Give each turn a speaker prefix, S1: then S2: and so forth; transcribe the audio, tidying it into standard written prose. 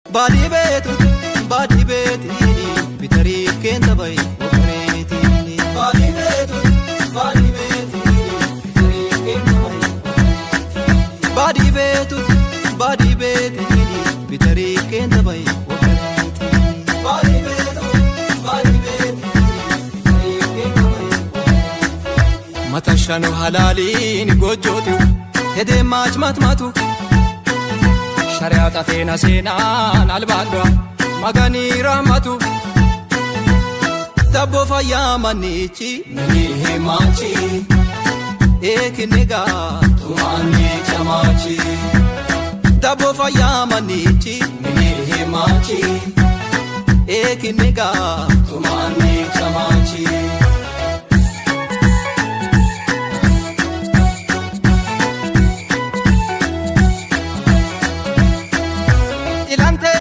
S1: Baadii beetii bitarii keenta bayi okoreetii. Baadii beetii bitarii keenta bayi okoreetii. Baadii beetii bitarii keenta bayi okoreetii. Baadii beetii bitarii keenta bayi okoreetii. Mata shanu halaaliin gochootu hedee maachmatmatu. Shari'aata feena seenaan albaadwa maganii raamatu. Dabbo fayyaa manichi nini himachi eekinigaa tumaanii chamachi. Dabbo fayyaa manichi nini himachi eekinigaa tumaanii.